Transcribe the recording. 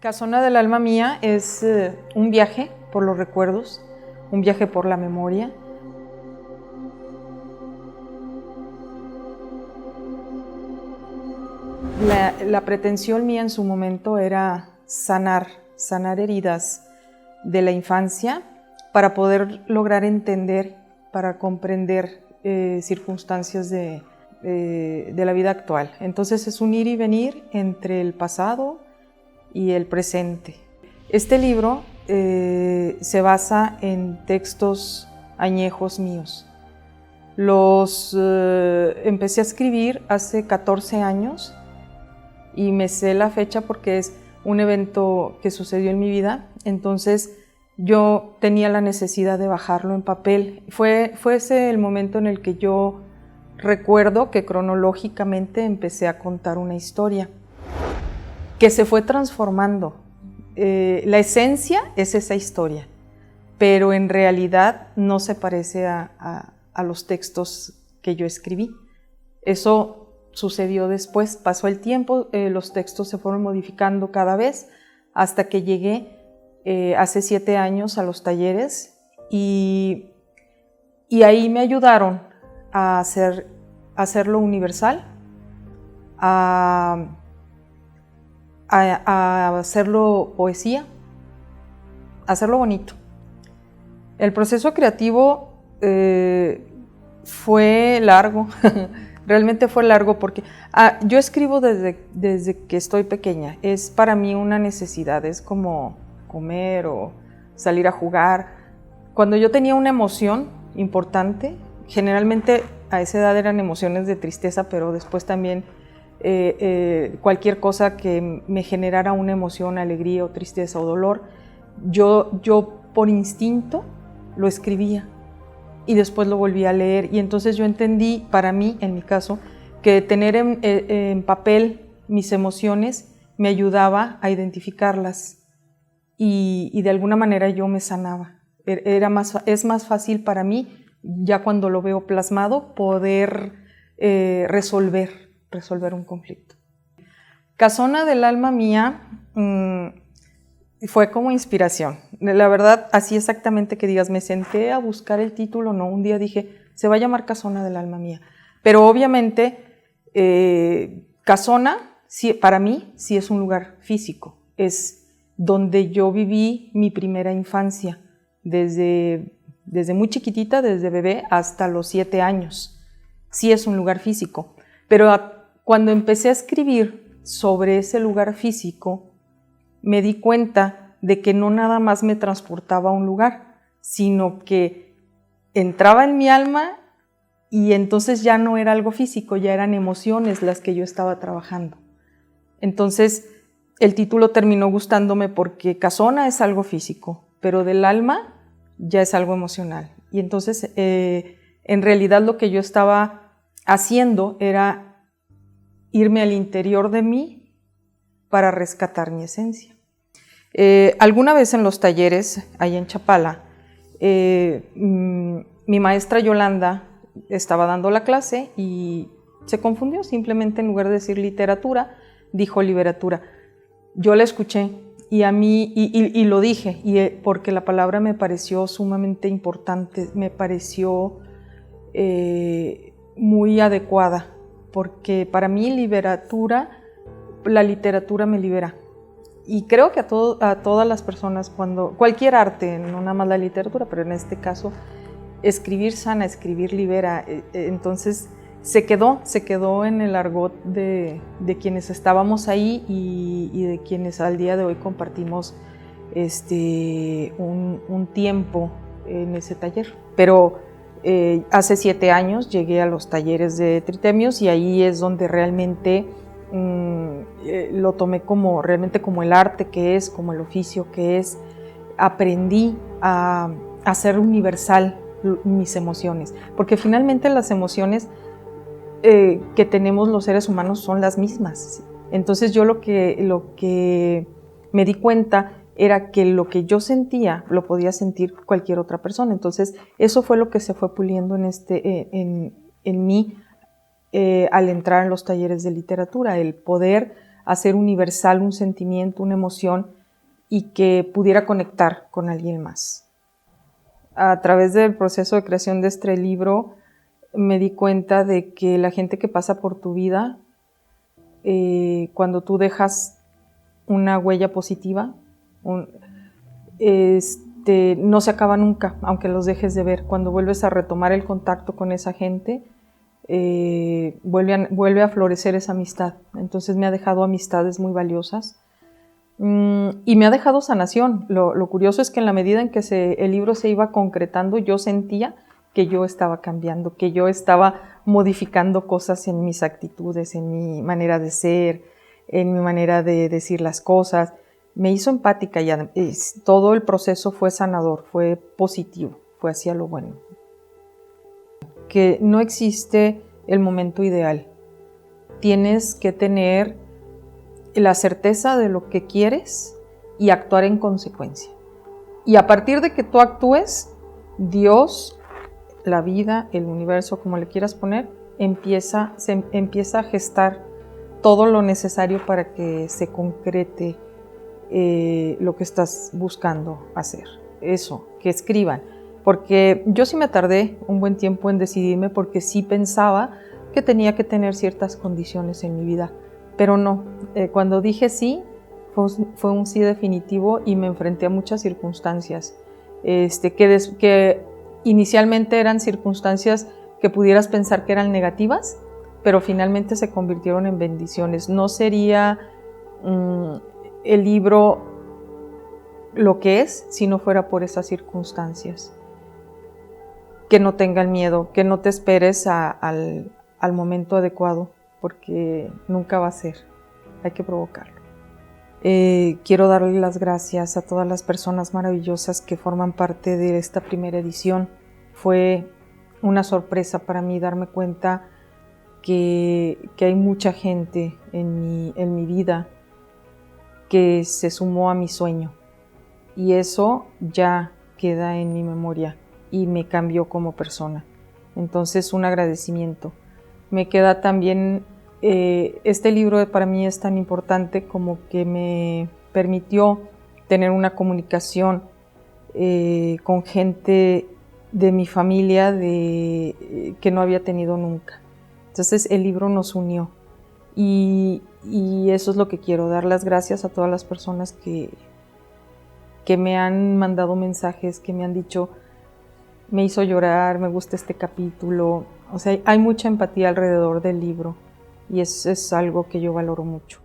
Casona del alma mía es un viaje por los recuerdos, un viaje por la memoria. La pretensión mía en su momento era sanar heridas de la infancia para poder lograr entender, para comprender circunstancias de la vida actual. Entonces es un ir y venir entre el pasado y el presente. Este libro se basa en textos añejos míos. Los empecé a escribir hace 14 años y me sé la fecha porque es un evento que sucedió en mi vida. Entonces yo tenía la necesidad de bajarlo en papel. Fue ese el momento en el que yo recuerdo que cronológicamente empecé a contar una historia que se fue transformando. La esencia es esa historia, pero en realidad no se parece a los textos que yo escribí. Eso sucedió después, pasó el tiempo, los textos se fueron modificando cada vez hasta que llegué hace 7 años a los talleres y ahí me ayudaron a hacerlo universal, a hacerlo poesía, a hacerlo bonito. El proceso creativo fue largo, realmente fue largo porque yo escribo desde que estoy pequeña. Es para mí una necesidad, es como comer o salir a jugar. Cuando yo tenía una emoción importante, generalmente a esa edad eran emociones de tristeza, pero después también cualquier cosa que me generara una emoción, alegría o tristeza o dolor, yo por instinto lo escribía y después lo volví a leer, y entonces yo entendí, para mí, en mi caso, que tener en papel mis emociones me ayudaba a identificarlas y de alguna manera yo me sanaba. Es más fácil para mí, ya cuando lo veo plasmado, poder resolver un conflicto. Casona del alma mía fue como inspiración. La verdad, así exactamente que digas, me senté a buscar el título, no, un día dije, se va a llamar Casona del alma mía. Pero obviamente, Casona, sí, para mí, sí es un lugar físico. Es donde yo viví mi primera infancia, desde muy chiquitita, desde bebé hasta los 7 años. Sí es un lugar físico. Pero cuando empecé a escribir sobre ese lugar físico, me di cuenta de que no nada más me transportaba a un lugar, sino que entraba en mi alma y entonces ya no era algo físico, ya eran emociones las que yo estaba trabajando. Entonces el título terminó gustándome porque Casona es algo físico, pero del alma ya es algo emocional. Y entonces en realidad lo que yo estaba haciendo era irme al interior de mí para rescatar mi esencia. Alguna vez en los talleres, ahí en Chapala, mi maestra Yolanda estaba dando la clase y se confundió, simplemente en lugar de decir literatura, dijo liberatura. Yo la escuché y a mí, y lo dije, porque la palabra me pareció sumamente importante, me pareció muy adecuada, porque para mí la literatura me libera. Y creo que a todas las personas, cualquier arte, no nada más la literatura, pero en este caso, escribir sana, escribir libera. Entonces se quedó en el argot de quienes estábamos ahí y de quienes al día de hoy compartimos un tiempo en ese taller. Pero hace 7 años llegué a los talleres de Tritemios y ahí es donde realmente lo tomé realmente como el arte que es, como el oficio que es. Aprendí a hacer universal mis emociones, porque finalmente las emociones que tenemos los seres humanos son las mismas. Entonces yo lo que me di cuenta era que lo que yo sentía lo podía sentir cualquier otra persona. Entonces eso fue lo que se fue puliendo en mí al entrar en los talleres de literatura, el poder hacer universal un sentimiento, una emoción y que pudiera conectar con alguien más. A través del proceso de creación de este libro me di cuenta de que la gente que pasa por tu vida, cuando tú dejas una huella positiva, no se acaba nunca, aunque los dejes de ver. Cuando vuelves a retomar el contacto con esa gente, vuelve a florecer esa amistad. Entonces me ha dejado amistades muy valiosas y me ha dejado sanación. Lo curioso es que en la medida en que el libro se iba concretando, yo sentía que yo estaba cambiando, que yo estaba modificando cosas en mis actitudes, en mi manera de ser, en mi manera de decir las cosas. Me hizo empática y todo el proceso fue sanador, fue positivo, fue hacia lo bueno. Que no existe el momento ideal. Tienes que tener la certeza de lo que quieres y actuar en consecuencia. Y a partir de que tú actúes, Dios, la vida, el universo, como le quieras poner, se empieza a gestar todo lo necesario para que se concrete lo que estás buscando hacer. Eso, que escriban. Porque yo sí me tardé un buen tiempo en decidirme porque sí pensaba que tenía que tener ciertas condiciones en mi vida. Pero no, cuando dije sí, fue un sí definitivo y me enfrenté a muchas circunstancias que inicialmente eran circunstancias que pudieras pensar que eran negativas, pero finalmente se convirtieron en bendiciones. No sería el libro lo que es si no fuera por esas circunstancias. Que no tengan miedo, que no te esperes al momento adecuado, porque nunca va a ser, hay que provocarlo. Quiero darle las gracias a todas las personas maravillosas que forman parte de esta primera edición. Fue una sorpresa para mí darme cuenta que hay mucha gente en mi vida que se sumó a mi sueño y eso ya queda en mi memoria y me cambió como persona. Entonces, un agradecimiento. Me queda también, este libro para mí es tan importante como que me permitió tener una comunicación con gente de mi familia que no había tenido nunca. Entonces el libro nos unió y eso es lo que quiero, dar las gracias a todas las personas que me han mandado mensajes, que me han dicho, me hizo llorar, me gusta este capítulo. O sea, hay mucha empatía alrededor del libro y eso es algo que yo valoro mucho.